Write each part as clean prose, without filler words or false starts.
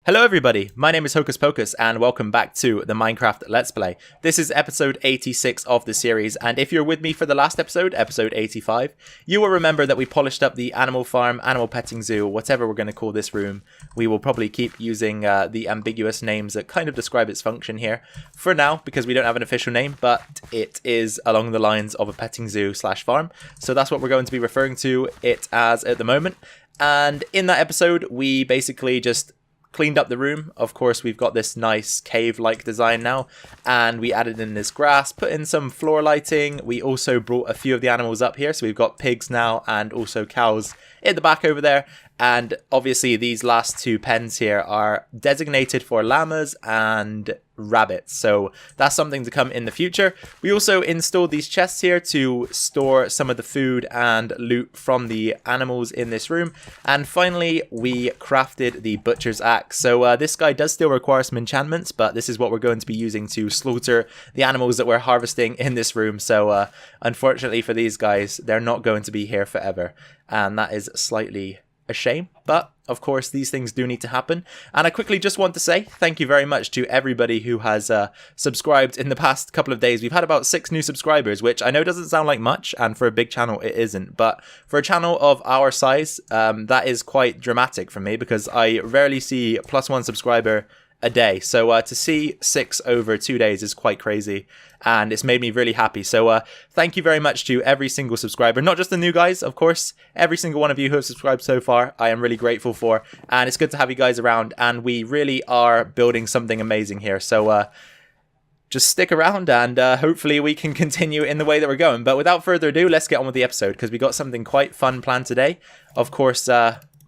Hello everybody, my name is Hocus and welcome back to the Minecraft Let's Play. This is episode 86 of the series, and if you're with me for the last episode, episode 85, you will remember that we polished up the animal farm, animal petting zoo, whatever we're going to call this room. We will probably keep using the ambiguous names that kind of describe its function here for now, because we don't have an official name, but it is along the lines of a petting zoo slash farm. So that's what we're going to be referring to it as at the moment. And in that episode, we basically just cleaned up the room. Of course, we've got this nice cave-like design now, and we added in this grass, put in some floor lighting. We also brought a few of the animals up here, so we've got pigs now and also cows in the back over there. And obviously these last two pens here are designated for llamas and rabbits, so that's something to come in the future. We also installed these chests here to store some of the food and loot from the animals in this room. And finally, we crafted the butcher's axe. So this guy does still require some enchantments, but this is what we're going to be using to slaughter the animals that we're harvesting in this room. So unfortunately for these guys, they're not going to be here forever, and that is slightly a shame, but of course these things do need to happen. And I quickly just want to say thank you very much to everybody who has subscribed in the past couple of days. We've had about 6 new subscribers, which I know doesn't sound like much, and for a big channel it isn't, but for a channel of our size, that is quite dramatic for me, because I rarely see +1 subscriber a day. So to see 6 over 2 days is quite crazy, and it's made me really happy. So thank you very much to every single subscriber, not just the new guys, of course. Every single one of you who have subscribed so far, I am really grateful for, and it's good to have you guys around, and we really are building something amazing here. So just stick around, and hopefully we can continue in the way that we're going. But without further ado, let's get on with the episode, because we got something quite fun planned today. Of course,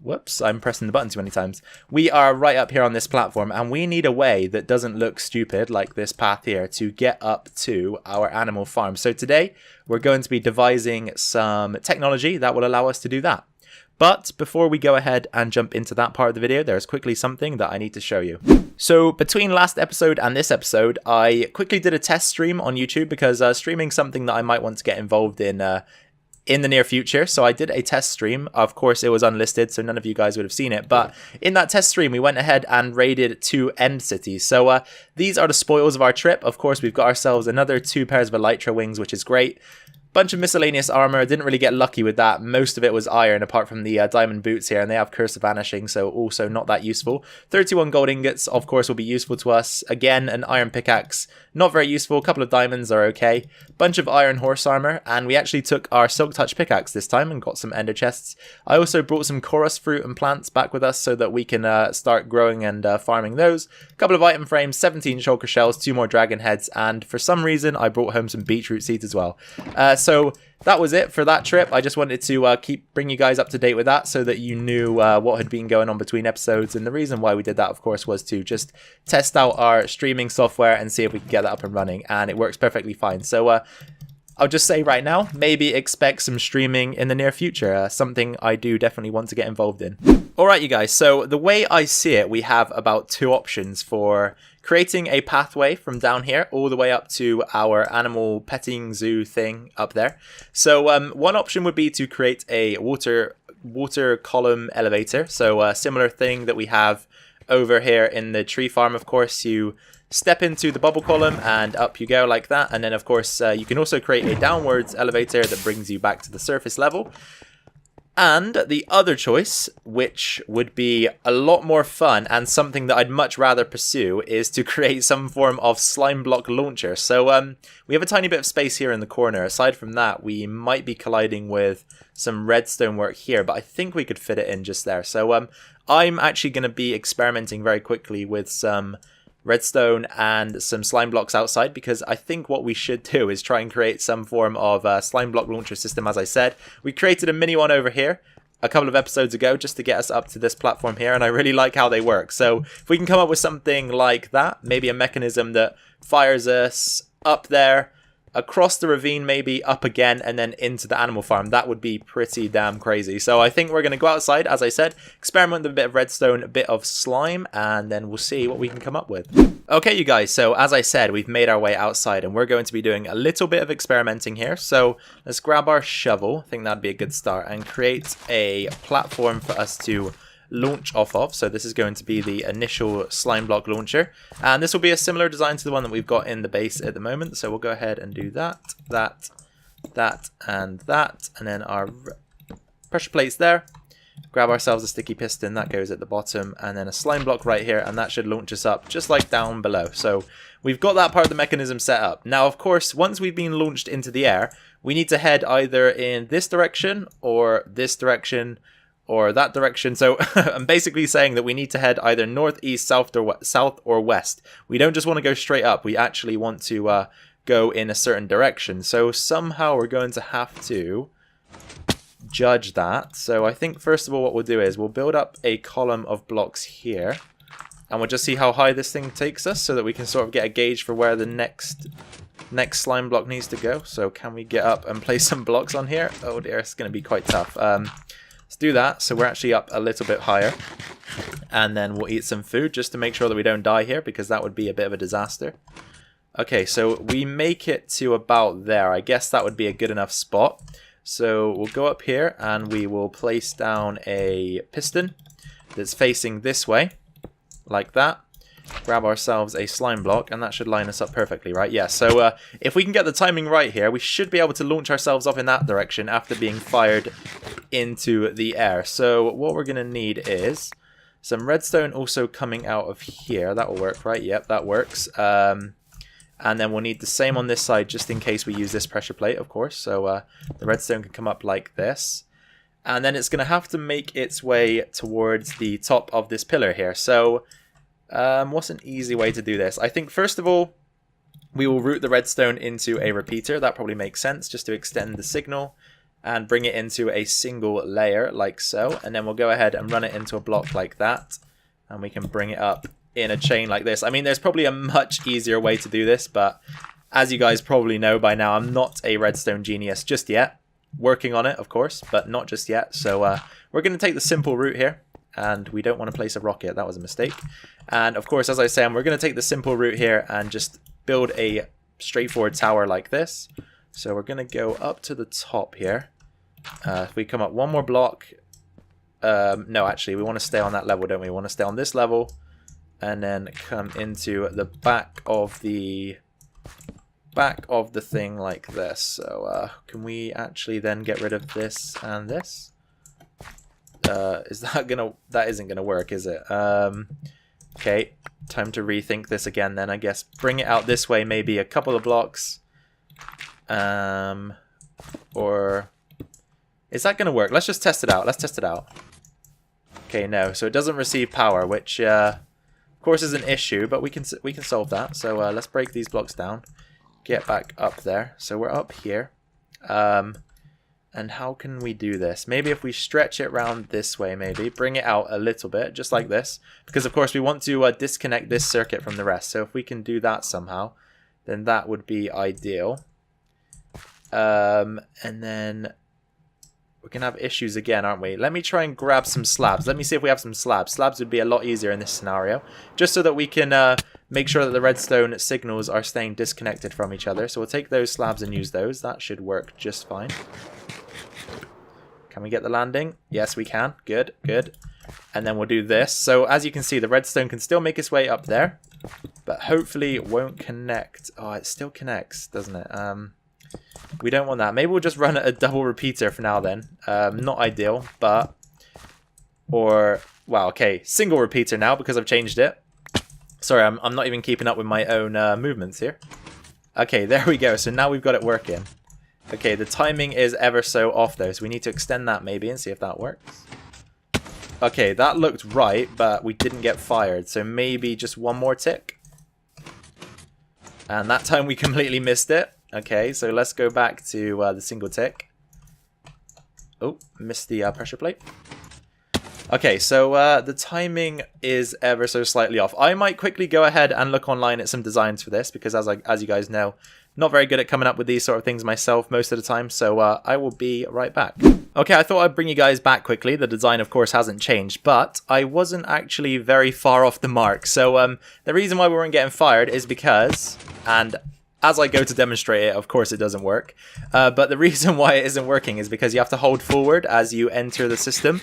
whoops, I'm pressing the button too many times. We are right up here on this platform, and we need a way that doesn't look stupid like this path here to get up to our animal farm. So today we're going to be devising some technology that will allow us to do that. But before we go ahead and jump into that part of the video, there's quickly something that I need to show you. So between last episode and this episode, I quickly did a test stream on YouTube, because streaming something that I might want to get involved in the near future. So I did a test stream. Of course, it was unlisted, so none of you guys would have seen it. But in that test stream, we went ahead and raided 2 end cities. So these are the spoils of our trip. Of course, we've got ourselves another 2 pairs of elytra wings, which is great. Bunch of miscellaneous armor. Didn't really get lucky with that. Most of it was iron, apart from the diamond boots here, and they have Curse of Vanishing, so also not that useful. 31 gold ingots, of course, will be useful to us. Again, an iron pickaxe, not very useful. A couple of diamonds are okay. Bunch of iron horse armor, and we actually took our silk touch pickaxe this time and got some ender chests. I also brought some chorus fruit and plants back with us so that we can start growing and farming those. A couple of item frames, 17 shulker shells, 2 more dragon heads, and for some reason I brought home some beetroot seeds as well. So that was it for that trip. I just wanted to bring you guys up to date with that, so that you knew what had been going on between episodes. And the reason why we did that, of course, was to just test out our streaming software and see if we could get that up and running, and it works perfectly fine. So I'll just say right now, maybe expect some streaming in the near future, something I do definitely want to get involved in. Alright, you guys, so the way I see it, we have about 2 options for creating a pathway from down here all the way up to our animal petting zoo thing up there. So one option would be to create a water column elevator. So a similar thing that we have over here in the tree farm. Of course, you step into the bubble column and up you go like that. And then of course you can also create a downwards elevator that brings you back to the surface level. And the other choice, which would be a lot more fun and something that I'd much rather pursue, is to create some form of slime block launcher. So we have a tiny bit of space here in the corner. Aside from that, we might be colliding with some redstone work here, but I think we could fit it in just there. So I'm actually going to be experimenting very quickly with some redstone and some slime blocks outside, because I think what we should do is try and create some form of slime block launcher system. As I said, we created a mini one over here a couple of episodes ago just to get us up to this platform here, and I really like how they work. So if we can come up with something like that, maybe a mechanism that fires us up there, across the ravine, maybe up again, and then into the animal farm, that would be pretty damn crazy. So I think we're going to go outside, as I said, experiment with a bit of redstone, a bit of slime, and then we'll see what we can come up with. Okay, you guys, so as I said, we've made our way outside, and we're going to be doing a little bit of experimenting here. So let's grab our shovel, I think that'd be a good start, and create a platform for us to launch off of. So this is going to be the initial slime block launcher. And this will be a similar design to the one that we've got in the base at the moment. So we'll go ahead and do that, and that. And then our pressure plates there. Grab ourselves a sticky piston, that goes at the bottom, and then a slime block right here, and that should launch us up just like down below. So we've got that part of the mechanism set up. Now, of course, once we've been launched into the air, we need to head either in this direction or this direction or that direction. So I'm basically saying that we need to head either north, east, south, or west. We don't just want to go straight up. We actually want to go in a certain direction. So somehow we're going to have to judge that. So I think first of all what we'll do is we'll build up a column of blocks here, and we'll just see how high this thing takes us so that we can sort of get a gauge for where the next slime block needs to go. So can we get up and place some blocks on here? Oh dear, it's going to be quite tough. Let's do that. So we're actually up a little bit higher, and then we'll eat some food just to make sure that we don't die here, because that would be a bit of a disaster. Okay, so we make it to about there. I guess that would be a good enough spot. So we'll go up here and we will place down a piston that's facing this way, like that. Grab ourselves a slime block, and that should line us up perfectly, right? Yeah, so if we can get the timing right here, we should be able to launch ourselves off in that direction after being fired into the air. So what we're going to need is some redstone also coming out of here. That will work, right? Yep, that works. And then we'll need the same on this side just in case we use this pressure plate, of course. So the redstone can come up like this. And then it's going to have to make its way towards the top of this pillar here. So what's an easy way to do this? I think first of all, we will route the redstone into a repeater. That probably makes sense, just to extend the signal and bring it into a single layer like so. And then we'll go ahead and run it into a block like that. And we can bring it up in a chain like this. I mean, there's probably a much easier way to do this, but as you guys probably know by now, I'm not a redstone genius just yet. Working on it, of course, but not just yet. So we're going to take the simple route here, and we don't want to place a rocket. That was a mistake. And of course, as I say, we're going to take the simple route here and just build a straightforward tower like this. So we're going to go up to the top here. If we come up one more block, no, actually, we want to stay on that level, don't we? We want to stay on this level, and then come into the back of the thing like this. So can we actually then get rid of this and this? Is that gonna? That isn't gonna work, is it? Okay, time to rethink this again. Then I guess bring it out this way, maybe a couple of blocks. Or is that gonna work? Let's just test it out. Let's test it out. Okay, no. So it doesn't receive power, which of course is an issue, but we can solve that. So let's break these blocks down, get back up there. So we're up here, and how can we do this? Maybe if we stretch it around this way, maybe bring it out a little bit, just like this, because of course we want to disconnect this circuit from the rest. So if we can do that somehow, then that would be ideal. And then we're going to have issues again, aren't we? Let me try and grab some slabs. Let me see if we have some slabs. Slabs would be a lot easier in this scenario, just so that we can make sure that the redstone signals are staying disconnected from each other. So we'll take those slabs and use those. That should work just fine. Can we get the landing? Yes, we can. Good, good. And then we'll do this. So as you can see, the redstone can still make its way up there, but hopefully it won't connect. Oh, it still connects, doesn't it? We don't want that. Maybe we'll just run a double repeater for now then. Not ideal, but... Or... Wow, okay. Single repeater now because I've changed it. Sorry, I'm not even keeping up with my own movements here. Okay, there we go. So now we've got it working. Okay, the timing is ever so off though, so we need to extend that maybe and see if that works. Okay, that looked right, but we didn't get fired. So maybe just one more tick. And that time we completely missed it. Okay, so let's go back to the single tick. Oh, missed the pressure plate. Okay, so the timing is ever so slightly off. I might quickly go ahead and look online at some designs for this, because as you guys know, not very good at coming up with these sort of things myself most of the time, so I will be right back. Okay, I thought I'd bring you guys back quickly. The design, of course, hasn't changed, but I wasn't actually very far off the mark. So the reason why we weren't getting fired is because, and as I go to demonstrate it, of course it doesn't work. But the reason why it isn't working is because you have to hold forward as you enter the system.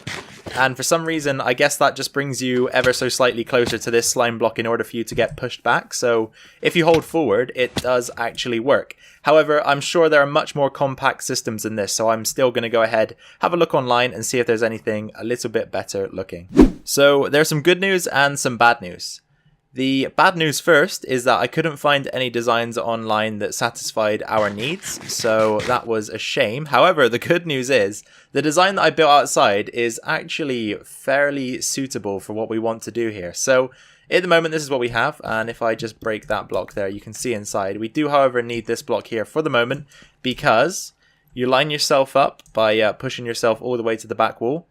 And for some reason, I guess that just brings you ever so slightly closer to this slime block in order for you to get pushed back. So if you hold forward, it does actually work. However, I'm sure there are much more compact systems than this, so I'm still going to go ahead, have a look online and see if there's anything a little bit better looking. So there's some good news and some bad news. The bad news first is that I couldn't find any designs online that satisfied our needs, so that was a shame. However, the good news is the design that I built outside is actually fairly suitable for what we want to do here. So at the moment, this is what we have, and if I just break that block there, you can see inside. We do, however, need this block here for the moment because you line yourself up by pushing yourself all the way to the back wall.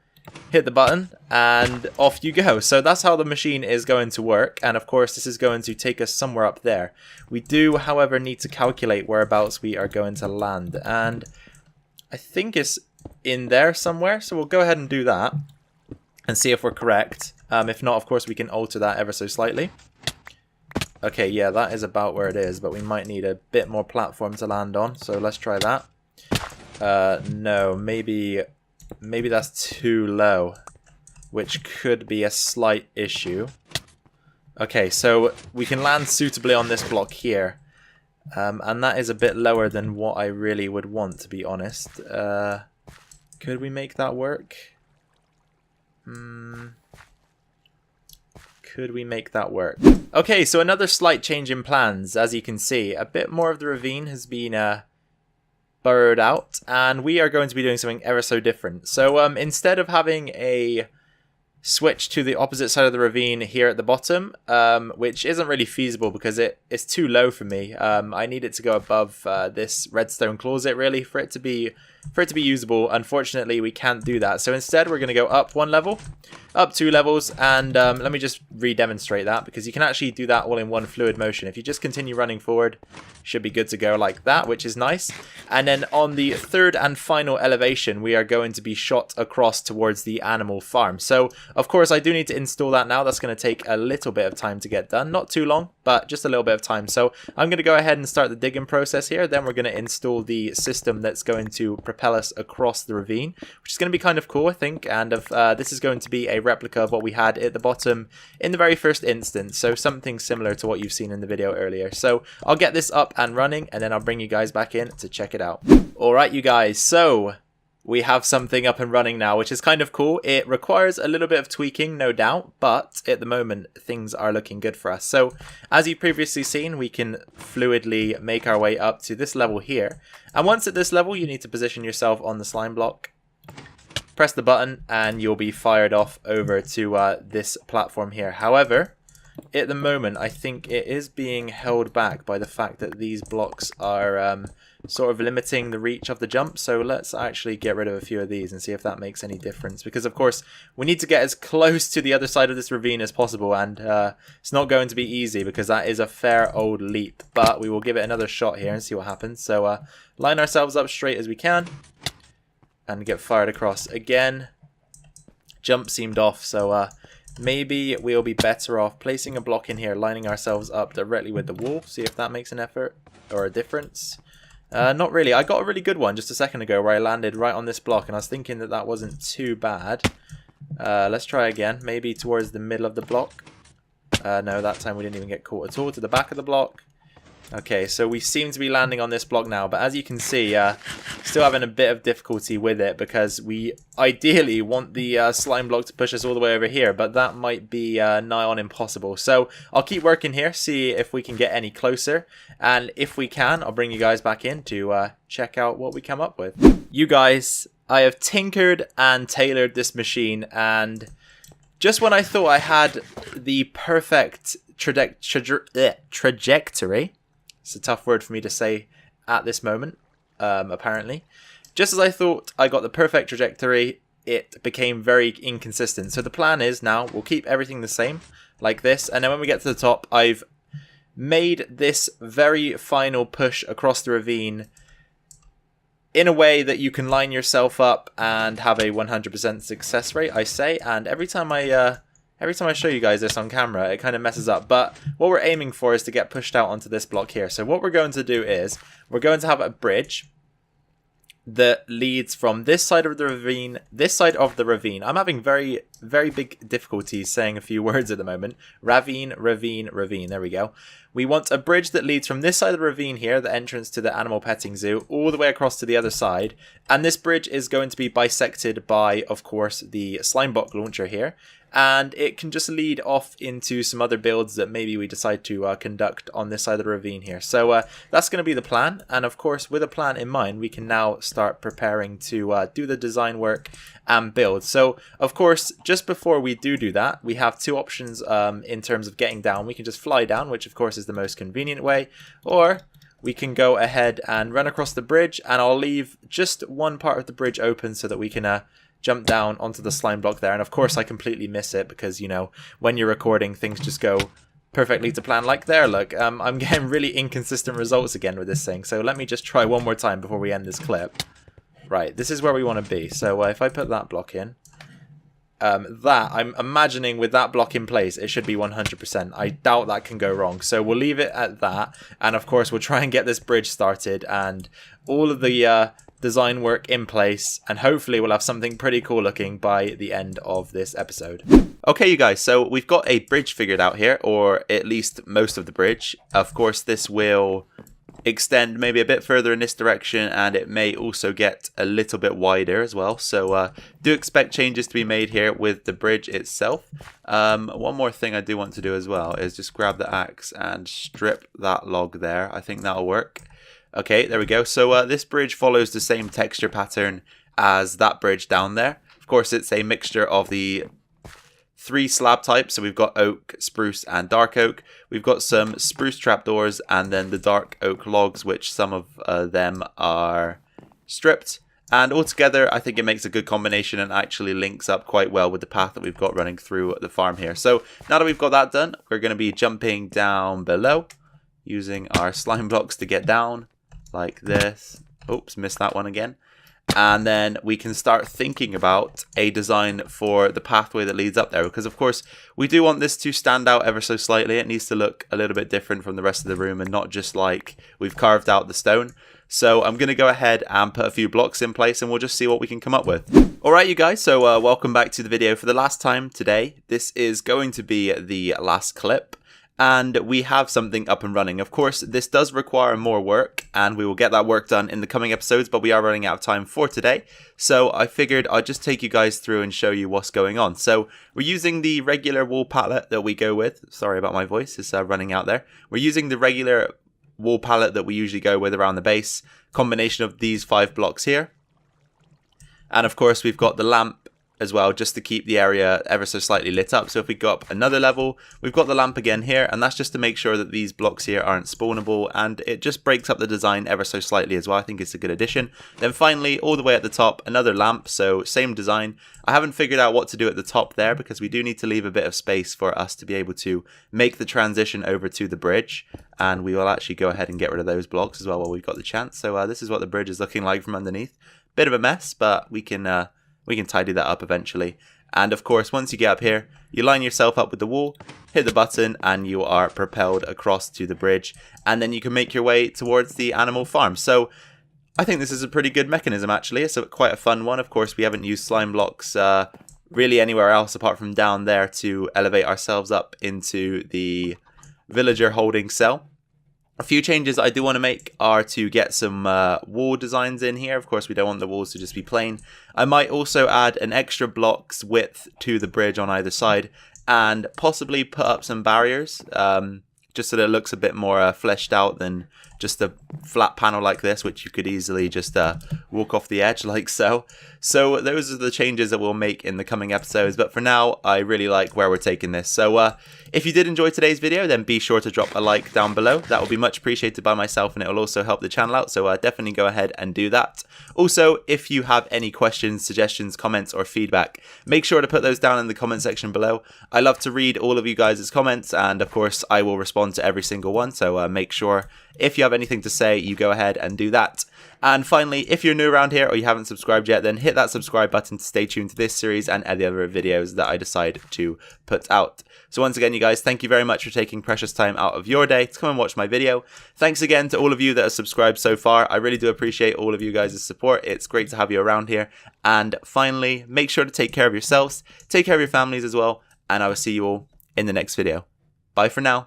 Hit the button and off you go. So that's how the machine is going to work, and of course this is going to take us somewhere up there. We do, however, need to calculate whereabouts we are going to land, and I think it's in there somewhere, so we'll go ahead and do that and see if we're correct. If not, of course we can alter that ever so slightly. Okay, yeah, that is about where it is, but we might need a bit more platform to land on, so let's try that. No, maybe that's too low, which could be a slight issue. Okay, so we can land suitably on this block here, and that is a bit lower than what I really would want, to be honest. Could we make that work? Could we make that work? Okay, so another slight change in plans. As you can see, a bit more of the ravine has been burrowed out, and we are going to be doing something ever so different. So instead of having a switch to the opposite side of the ravine here at the bottom, which isn't really feasible because it's too low for me. I need it to go above this redstone closet really for it to be usable. Unfortunately, we can't do that. So instead, we're going to go up 1 level, up 2 levels, and let me just re-demonstrate that because you can actually do that all in one fluid motion. If you just continue running forward, should be good to go like that, which is nice. And then on the third and final elevation, we are going to be shot across towards the animal farm. So of course, I do need to install that now. That's going to take a little bit of time to get done. Not too long, but just a little bit of time. So I'm going to go ahead and start the digging process here. Then we're going to install the system that's going to propel us across the ravine, which is going to be kind of cool, I think. And this is going to be a replica of what we had at the bottom in the very first instance. So something similar to what you've seen in the video earlier. So I'll get this up and running, and then I'll bring you guys back in to check it out. All right, you guys. So we have something up and running now, which is kind of cool. It requires a little bit of tweaking, no doubt, but at the moment, things are looking good for us. So, as you've previously seen, we can fluidly make our way up to this level here. And once at this level, you need to position yourself on the slime block. Press the button, and you'll be fired off over to this platform here. However, at the moment, I think it is being held back by the fact that these blocks are sort of limiting the reach of the jump. So let's actually get rid of a few of these and see if that makes any difference. Because, of course, we need to get as close to the other side of this ravine as possible. And it's not going to be easy because that is a fair old leap. But we will give it another shot here and see what happens. So line ourselves up straight as we can and get fired across again. Jump seemed off, so maybe we'll be better off placing a block in here, lining ourselves up directly with the wall. See if that makes an effort or a difference. Not really. I got a really good one just a second ago where I landed right on this block, and I was thinking that that wasn't too bad. Let's try again. Maybe towards the middle of the block. No, that time we didn't even get caught at all. To the back of the block. Okay, so we seem to be landing on this block now, but as you can see, still having a bit of difficulty with it because we ideally want the slime block to push us all the way over here, but that might be nigh on impossible. So I'll keep working here, see if we can get any closer, and if we can, I'll bring you guys back in to check out what we come up with. You guys, I have tinkered and tailored this machine, and just when I thought I had the perfect trajectory, it's a tough word for me to say at this moment, apparently. Just as I thought I got the perfect trajectory, it became very inconsistent. So the plan is now we'll keep everything the same, like this. And then when we get to the top, I've made this very final push across the ravine in a way that you can line yourself up and have a 100% success rate, I say. And every time I Every time I show you guys this on camera, it kind of messes up. But what we're aiming for is to get pushed out onto this block here. So what we're going to do is we're going to have a bridge that leads from this side of the ravine, I'm having very, very big difficulties saying a few words at the moment. Ravine. There we go. We want a bridge that leads from this side of the ravine here, the entrance to the animal petting zoo, all the way across to the other side. And this bridge is going to be bisected by, of course, the slime block launcher here. And it can just lead off into some other builds that maybe we decide to conduct on this side of the ravine here. So that's going to be the plan. And of course, with a plan in mind, we can now start preparing to do the design work and build. So of course, just before we do that, we have two options in terms of getting down. We can just fly down, which of course is the most convenient way, or we can go ahead and run across the bridge, and I'll leave just one part of the bridge open so that we can jump down onto the slime block there. And of course I completely miss it because, you know, when you're recording, things just go perfectly to plan. Like there, look, I'm getting really inconsistent results again with this thing. So let me just try one more time before we end this clip. Right, this is where we want to be. So if I put that block in, I'm imagining with that block in place, it should be 100%. I doubt that can go wrong. So we'll leave it at that. And of course, we'll try and get this bridge started and all of the design work in place, and hopefully we'll have something pretty cool looking by the end of this episode. Okay, you guys, so we've got a bridge figured out here, or at least most of the bridge. Of course, this will extend maybe a bit further in this direction, and it may also get a little bit wider as well. So do expect changes to be made here with the bridge itself. One more thing I do want to do as well is just grab the axe and strip that log there. I think that'll work. Okay, there we go. So this bridge follows the same texture pattern as that bridge down there. Of course, it's a mixture of the 3 slab types. So we've got oak, spruce, and dark oak. We've got some spruce trapdoors and then the dark oak logs, which some of them are stripped. And altogether, I think it makes a good combination and actually links up quite well with the path that we've got running through the farm here. So now that we've got that done, we're going to be jumping down below using our slime blocks to get down. Like this. Oops, missed that one again. And then we can start thinking about a design for the pathway that leads up there, because of course we do want this to stand out ever so slightly. It needs to look a little bit different from the rest of the room and not just like we've carved out the stone. So I'm going to go ahead and put a few blocks in place and we'll just see what we can come up with. Alright you guys, so welcome back to the video for the last time today. This is going to be the last clip. And we have something up and running. Of course, this does require more work, and we will get that work done in the coming episodes, but we are running out of time for today. So I figured I'd just take you guys through and show you what's going on. So we're using the regular wall palette that we go with. Sorry about my voice, it's running out there. We're using the regular wall palette that we usually go with around the base. Combination of these 5 blocks here. And of course, we've got the lamp as well, just to keep the area ever so slightly lit up. So if we go up another level, we've got the lamp again here, and that's just to make sure that these blocks here aren't spawnable, and it just breaks up the design ever so slightly as well. I think it's a good addition. Then finally, all the way at the top, another lamp, so same design. I haven't figured out what to do at the top there, because we do need to leave a bit of space for us to be able to make the transition over to the bridge, and we will actually go ahead and get rid of those blocks as well while we've got the chance. So this is what the bridge is looking like from underneath. Bit of a mess, but we can tidy that up eventually. And of course, once you get up here, you line yourself up with the wall, hit the button, and you are propelled across to the bridge. And then you can make your way towards the animal farm. So I think this is a pretty good mechanism, actually. It's quite a fun one. Of course, we haven't used slime blocks really anywhere else apart from down there to elevate ourselves up into the villager holding cell. A few changes I do want to make are to get some wall designs in here. Of course, we don't want the walls to just be plain. I might also add an extra block's width to the bridge on either side and possibly put up some barriers just so that it looks a bit more fleshed out than just a flat panel like this, which you could easily just walk off the edge like so. So those are the changes that we'll make in the coming episodes, but for now I really like where we're taking this. So if you did enjoy today's video, then be sure to drop a like down below. That will be much appreciated by myself, and it will also help the channel out, so definitely go ahead and do that. Also, if you have any questions, suggestions, comments or feedback, make sure to put those down in the comment section below. I love to read all of you guys' comments, and of course I will respond respond to every single one. So make sure if you have anything to say, you go ahead and do that. And finally, if you're new around here or you haven't subscribed yet, then hit that subscribe button to stay tuned to this series and any other videos that I decide to put out. So once again, you guys, thank you very much for taking precious time out of your day to come and watch my video. Thanks again to all of you that have subscribed so far. I really do appreciate all of you guys' support. It's great to have you around here. And finally, make sure to take care of yourselves, take care of your families as well, and I will see you all in the next video. Bye for now.